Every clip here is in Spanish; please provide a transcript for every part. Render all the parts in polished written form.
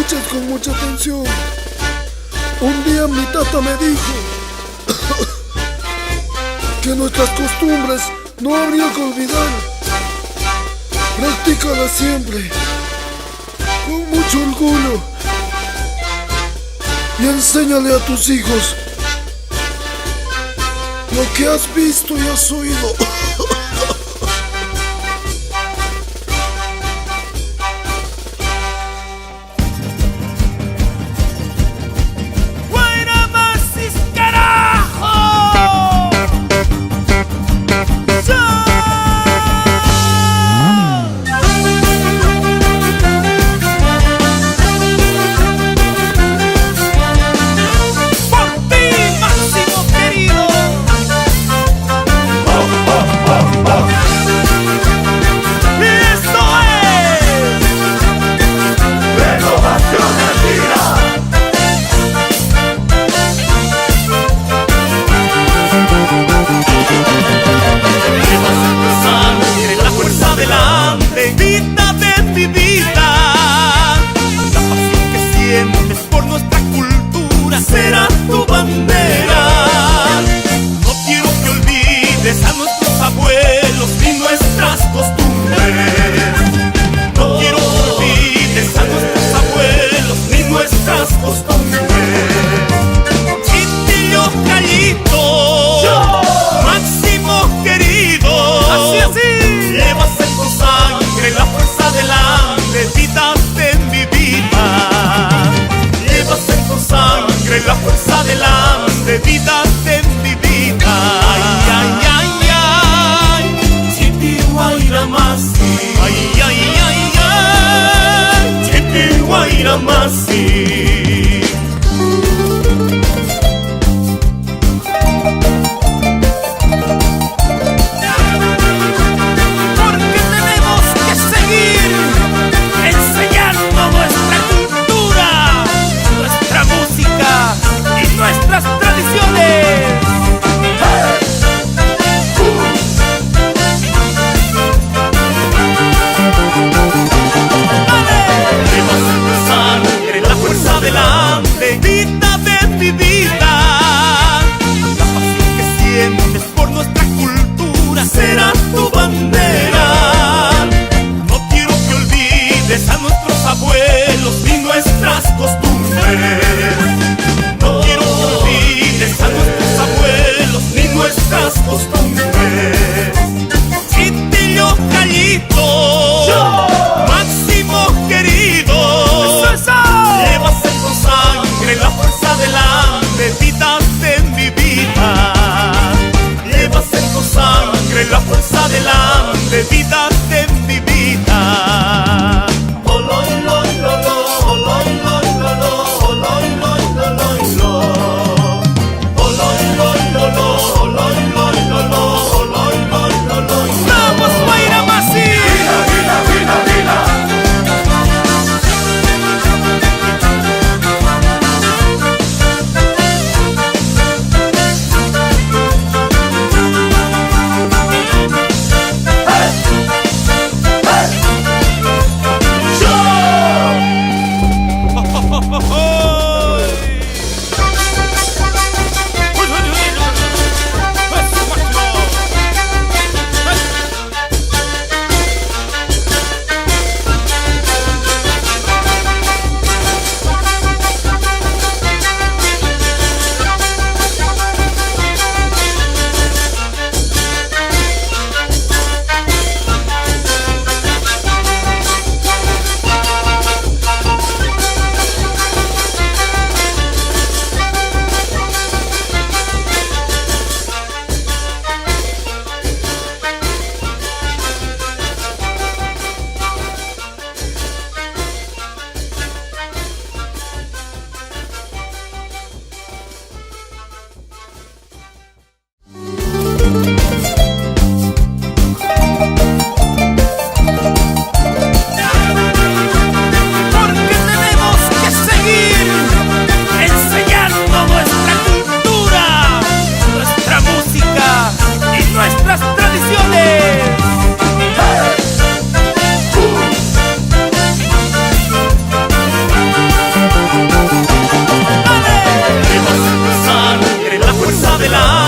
escuches con mucha atención. Un día mi tata me dijo que nuestras costumbres no habría que olvidar. Practícalas siempre, con mucho orgullo, y enséñale a tus hijos lo que has visto y has oído. Vida de mi vida, la pasión que sientes por nuestra cultura será tu bandera. No quiero que olvides a nuestros abuelos ni nuestras costumbres. No quiero que olvides a nuestros abuelos ni nuestras costumbres. Chitillo Callito, Máximo querido, así. Llevas en tu sangre la fuerza del hambre, vida de mi vida. Llevas en tu sangre la fuerza del hambre, vida de mi vida. Ay, ay, ay, ay, Chipiguayramasi. Ay, ay, ay, ay, Chipiguayramasi. Nuestras tradiciones. Llevas en tu sangre la fuerza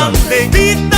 grande.